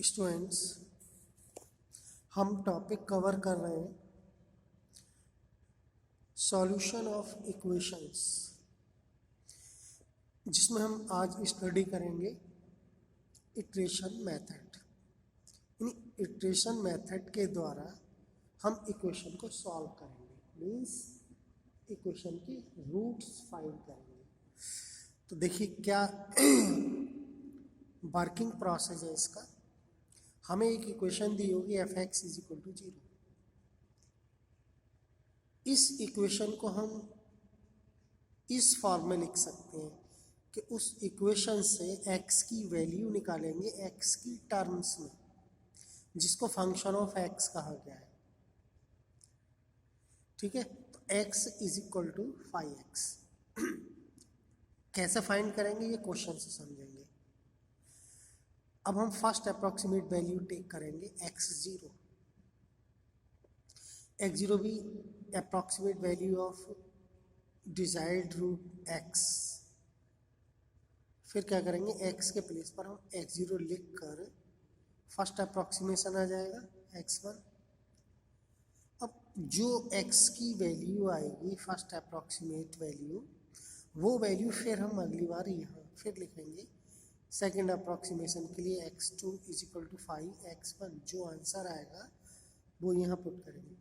Students, हम topic cover कर रहे हैं सॉल्यूशन ऑफ इक्वेशंस, जिसमें हम आज स्टडी करेंगे इटरेशन मेथड। इन इटरेशन मेथड के द्वारा हम इक्वेशन को सॉल्व करेंगे, मीन्स इक्वेशन की रूट्स फाइंड करेंगे। तो देखिए क्या वर्किंग प्रोसेस है इसका। हमें एक इक्वेशन दी होगी F X is equal to 0। इस इक्वेशन को हम इस फॉर्म में लिख सकते हैं कि उस इक्वेशन से x की वैल्यू निकालेंगे x की टर्म्स में, जिसको फंक्शन ऑफ x कहा गया है। ठीक है, तो x is equal to 5x। कैसे फाइंड करेंगे ये क्वेश्चन से समझेंगे। अब हम फर्स्ट अप्रोक्सीमेट वैल्यू टेक करेंगे x0। x0 भी approximate value of desired root x। फिर क्या करेंगे, x के प्लेस पर हम x0 लिख कर फर्स्ट अप्रोक्सीमेशन आ जाएगा x1। अब जो x की वैल्यू आएगी फर्स्ट अप्रोक्सीमेट वैल्यू, वो वैल्यू फिर हम अगली बार यहाँ फिर लिखेंगे सेकंड अप्रोक्सीमेशन के लिए x2 is equal to 5x1। जो आंसर आएगा वो यहाँ पुट करेंगे।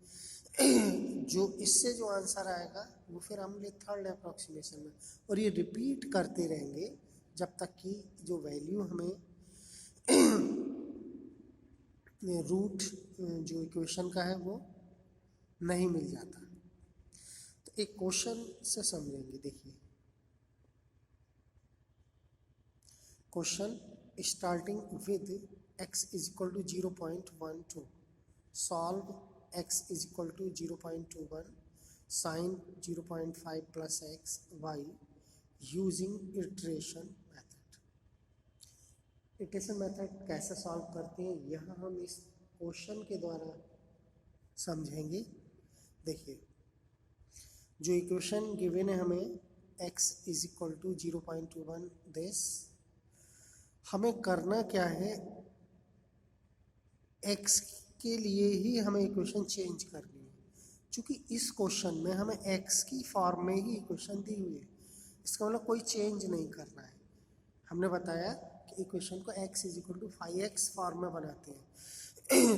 जो इससे जो आंसर आएगा वो फिर हम ले थर्ड अप्रोक्सीमेशन में, और ये रिपीट करते रहेंगे जब तक कि जो वैल्यू हमें रूट जो इक्वेशन का है वो नहीं मिल जाता। तो एक क्वेश्चन से समझेंगे। देखिए question starting with x is equal to 0.12, solve x is equal to 0.21 sine 0.5 plus X Y using iteration method. Iteration method कैसे सॉल्व करते हैं यहाँ हम इस क्वेश्चन के द्वारा समझेंगे। देखिए जो इक्वेशन गिवन है हमें x इज इक्वल टू 0.21 दिस, हमें करना क्या है, x के लिए ही हमें इक्वेशन चेंज करनी है। क्योंकि इस क्वेश्चन में हमें x की फॉर्म में ही इक्वेशन दी हुई है, इसका मतलब कोई चेंज नहीं करना है। हमने बताया कि इक्वेशन को x is equal to 5x form में बनाते हैं।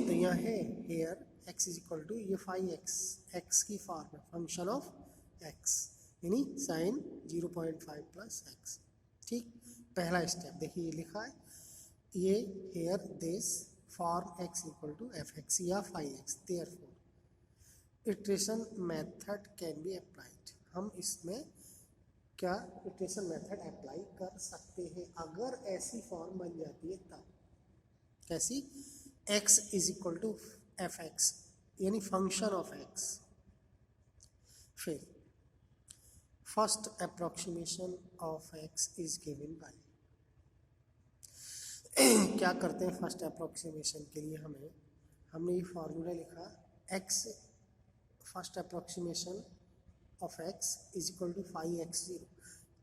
तो यहाँ है here x is equal to ये 5x, x की फॉर्म में फंक्शन ऑफ x यानी साइन 0.5 प्लस एक्स। ठीक, पहला स्टेप देखिए ये लिखा है, ये here this form x equal to fx या 5x, therefore iteration method can be applied. हम इसमें क्या इटरेशन मेथड अप्लाई कर सकते हैं अगर ऐसी फॉर्म बन जाती है तब। कैसी, x is equal to fx यानी फंक्शन ऑफ x। फिर first approximation of x is given by, क्या करते हैं फर्स्ट अप्रोक्सीमेशन के लिए हमने ये फार्मूला लिखा, x first approximation of x is equal to 5x0।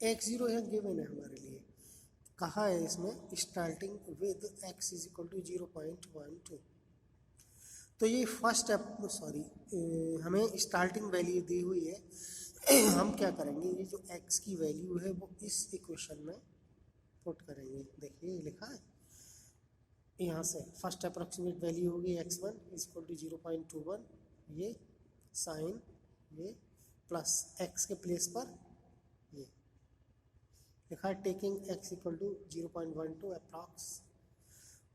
x0 यहाँ गिवन है हमारे लिए, कहा है इसमें starting with x is equal to 0.12। तो ये फर्स्ट हमें स्टार्टिंग वैल्यू दी हुई है। हम क्या करेंगे, ये जो x की वैल्यू है वो इस इक्वेशन में पुट करेंगे। देखिए ये लिखा है, यहाँ से फर्स्ट अप्रोक्सीमेट वैल्यू होगी x1 इज इक्वल टू 0.21, ये साइन ये प्लस x के प्लेस पर ये लिखा है taking x equal to 0.12 approx,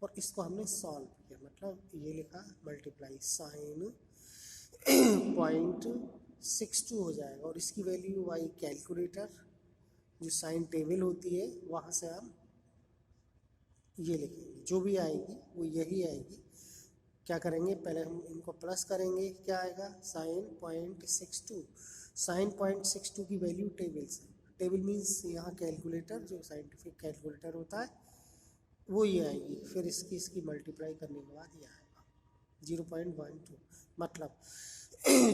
और इसको हमने सॉल्व किया, मतलब ये लिखा मल्टीप्लाई साइन 0.62 हो जाएगा, और इसकी वैल्यू वाई कैलकुलेटर जो साइन टेबल होती है वहाँ से हम ये लिखेंगे, जो भी आएगी वो यही आएगी। क्या करेंगे, पहले हम इनको प्लस करेंगे, क्या आएगा साइन 0.62। साइन 0.62 की वैल्यू टेबल से, टेबल मीन्स यहाँ कैलकुलेटर जो साइंटिफिक कैलकुलेटर होता है वो ये आएगी। फिर इसकी मल्टीप्लाई करने के बाद ये आएगा 0.12, मतलब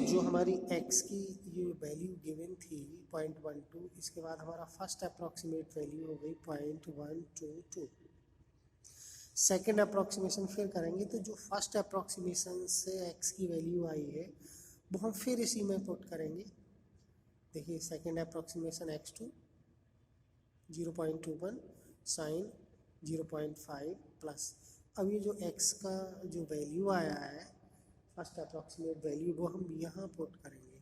जो हमारी x की ये वैल्यू गिवन थी 0.12, इसके बाद हमारा फर्स्ट अप्रोक्सीमेट वैल्यू हो गई 0.122। सेकेंड अप्रॉक्सीमेशन फिर करेंगे तो जो फर्स्ट अप्रॉक्सीमेशन से एक्स की वैल्यू आई है वो हम फिर इसी में पुट करेंगे। देखिए second approximation x2 0.21 sine 0.5 plus, अब ये जो x का जो वैल्यू आया है फर्स्ट अप्रॉक्सीमेट वैल्यू वो हम यहाँ पुट करेंगे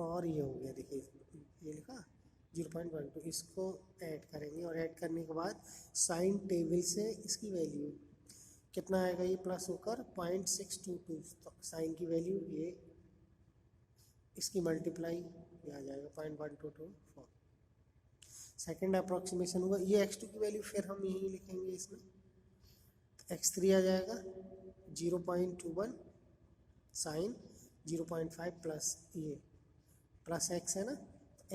और ये हो गया, देखिए ये लिखा 0.12, इसको ऐड करेंगे और ऐड करने के बाद साइन टेबल से इसकी वैल्यू कितना आएगा, ये प्लस होकर 0.622, तो साइन की वैल्यू ये इसकी मल्टीप्लाई ये आ जाएगा 0.1224। सेकेंड अप्रॉक्सीमेशन हुआ, ये x2 की वैल्यू फिर हम यहीं लिखेंगे इसमें, तो x3 आ जाएगा 0.21 साइन 0.5 प्लस ये प्लस x है ना,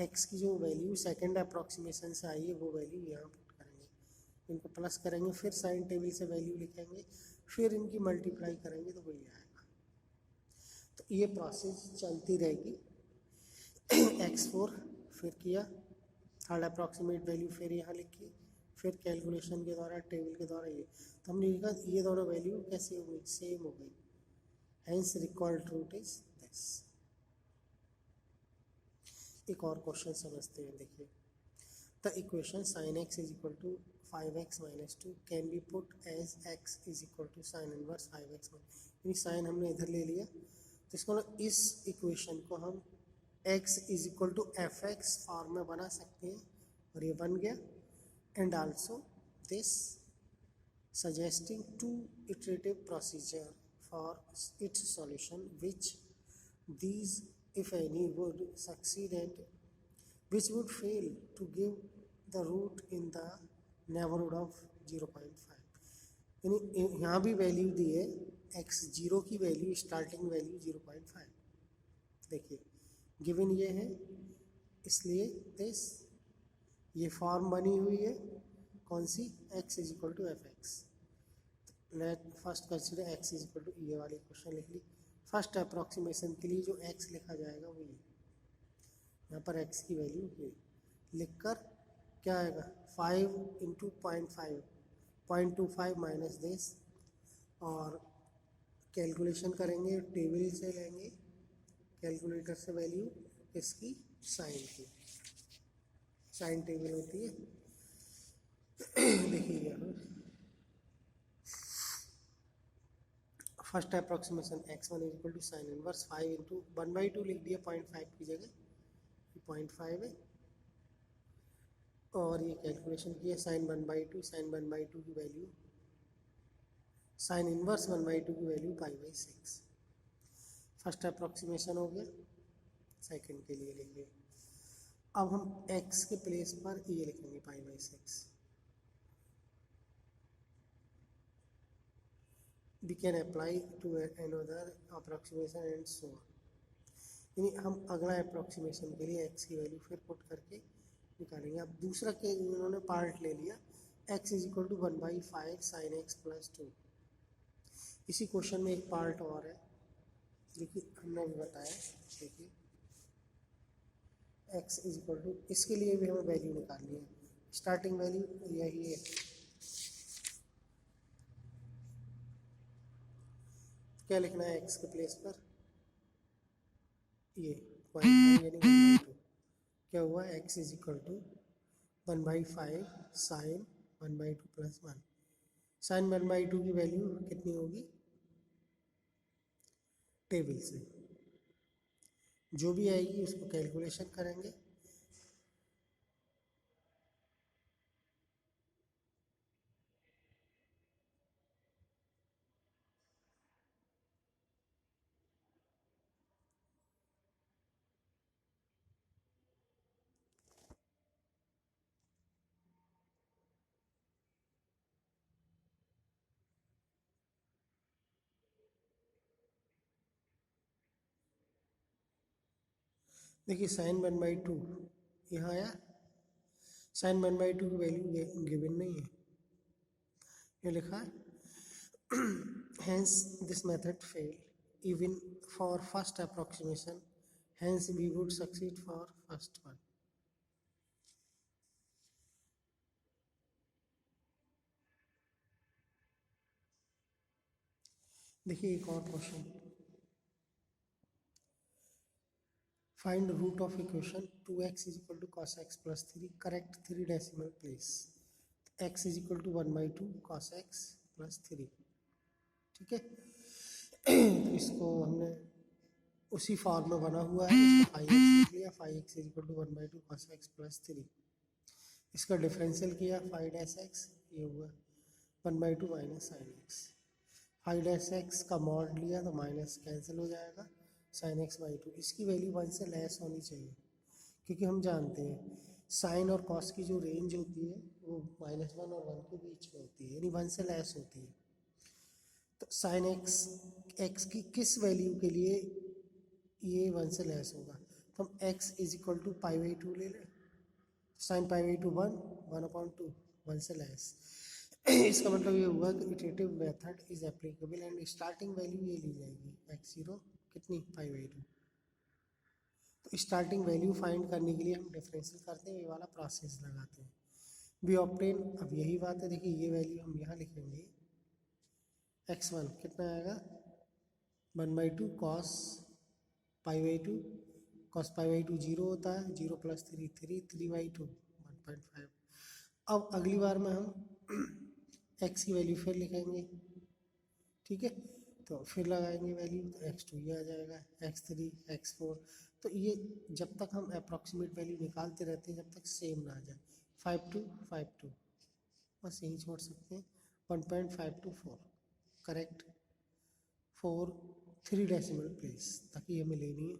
x की जो वैल्यू सेकेंड अप्रॉक्सीमेशन से आई है वो वैल्यू यहाँ पुट करेंगे, इनको प्लस करेंगे, फिर साइन टेबल से वैल्यू लिखेंगे, फिर इनकी मल्टीप्लाई करेंगे तो वही आएगा। तो ये प्रोसेस चलती रहेगी। x4 फिर किया, थर्ड अप्रॉक्सीमेट वैल्यू फिर यहाँ लिखी, फिर कैलकुलेशन के द्वारा टेबल के द्वारा ये, तो हमने लिखा ये दोनों वैल्यू कैसे हो गई, सेम हो गई, hence required root is this. एक और क्वेश्चन समझते हैं, देखिए the equation sine X is equal to 5x minus 2 can be put as x is equal to sine inverse 5x minus, यानी साइन हमने इधर ले लिया, तो इसको इस इक्वेशन को हम x is equal to F X form में बना सकते हैं और ये बन गया। And also this suggesting two iterative procedure for its solution, which these if any would succeed and which would fail to give the root in the neighborhood of 0.5, यानी यहाँ भी वैल्यू दी है x0 की वैल्यू स्टार्टिंग वैल्यू 0.5, देखिए given ये है, इसलिए this ये फॉर्म बनी हुई है कौन सी, x is equal to F X. Let first consider x is equal to, ये वाली क्वेश्चन लिख ली, फर्स्ट अप्रॉक्सीमेशन के लिए जो x लिखा जाएगा वो ये, यहाँ पर x की वैल्यू ये लिख कर क्या आएगा 5 इंटू 0.25 माइनस दिस, और कैलकुलेशन करेंगे टेबल से लेंगे, कैलकुलेटर से वैल्यू इसकी साइन की, साइन टेबल होती है देखिए यहाँ first approximation x1 is equal to sine inverse 5 into 1/2 लिख दिया, 0.5 की जगह 0.5 है, और ये कैलकुलेशन किया साइन 1/2, साइन 1/2 की वैल्यू, साइन इनवर्स 1/2 की वैल्यू π/6। फर्स्ट अप्रॉक्सीमेशन हो गया, सेकंड के लिए लिखिए, अब हम x के प्लेस पर ये लिखेंगे π/6। We can apply to another approximation and so on, यानी हम अगला अप्रॉक्सीमेशन के लिए x की वैल्यू फिर पुट करके निकालेंगे। अब दूसरा के इन्होंने पार्ट ले लिया, x is equal to 1/5 sine X plus 2। इसी क्वेश्चन में एक पार्ट और है जो कि हमने भी बताया, देखिए x इज इक्वल टू, इसके लिए भी हमें वैल्यू निकालनी है, स्टार्टिंग वैल्यू यही है, क्या लिखना है x के प्लेस पर, ये 0.5 यानी 1/2, क्या हुआ x is equal to 1/5 sine 1/2 plus 1, sine 1/2 की वैल्यू कितनी होगी, टेबल से जो भी आएगी उसको कैलकुलेशन करेंगे, देखिए साइन 1/2 यहाँ आया, साइन 1/2 की वैल्यू गिवन नहीं है, ये लिखा है hence this method failed even for first approximation, hence we would succeed for first one। देखिए एक और question, find root of equation 2x is equal to cos X plus 3, correct 3 decimal place. x is equal to 1/2 cos X plus 3, ठीक है। तो इसको हमने उसी form में बना हुआ है, इसको फाइव एक्स लिख लिया, five X is equal to 1/2 cos X plus 3। इसका डिफरेंशियल किया, फाइव डैश एक्स, ये हुआ 1/2 minus sine x. Five dash x का मॉड लिया तो माइनस कैंसिल हो जाएगा, साइन एक्स बाई 2। इसकी वैल्यू 1 से लेस होनी चाहिए, क्योंकि हम जानते हैं साइन और कॉस की जो रेंज होती है वो -1 और 1 के बीच में होती है, यानी 1 से लेस होती है। तो साइन एक्स की किस वैल्यू के लिए ये 1 से लेस होगा, तो हम x इज इक्वल टू π/2 ले लें। साइन π/2 1/2, 1 से लेस। इसका मतलब ये हुआ कि iterative method is applicable and starting value ये ली जाएगी x0 कितनी π/2। तो स्टार्टिंग वैल्यू फाइंड करने के लिए हम डिफरेंशियल करते हैं, ये वाला प्रोसेस लगाते हैं। वी ऑब्टेन, अब यही बात है, देखिए ये वैल्यू हम यहाँ लिखेंगे, x1 कितना आएगा 1/2 कॉस π/2, कॉस π/2 जीरो होता है, 0 + 3 3, 3/2 1.5। अब अगली बार में हम x की वैल्यू फिर लिखेंगे, ठीक है। तो फिर लगाएंगे वैल्यू, तो x2 ये आ जाएगा, x3 x4। तो ये जब तक हम अप्रॉक्सीमेट वैल्यू निकालते रहते हैं जब तक सेम ना आ जाए, 5 2 5 2, बस यही छोड़ सकते हैं, 1.524 करेक्ट, 4 3 डेसिमल प्लेस, ताकि हमें लेनी है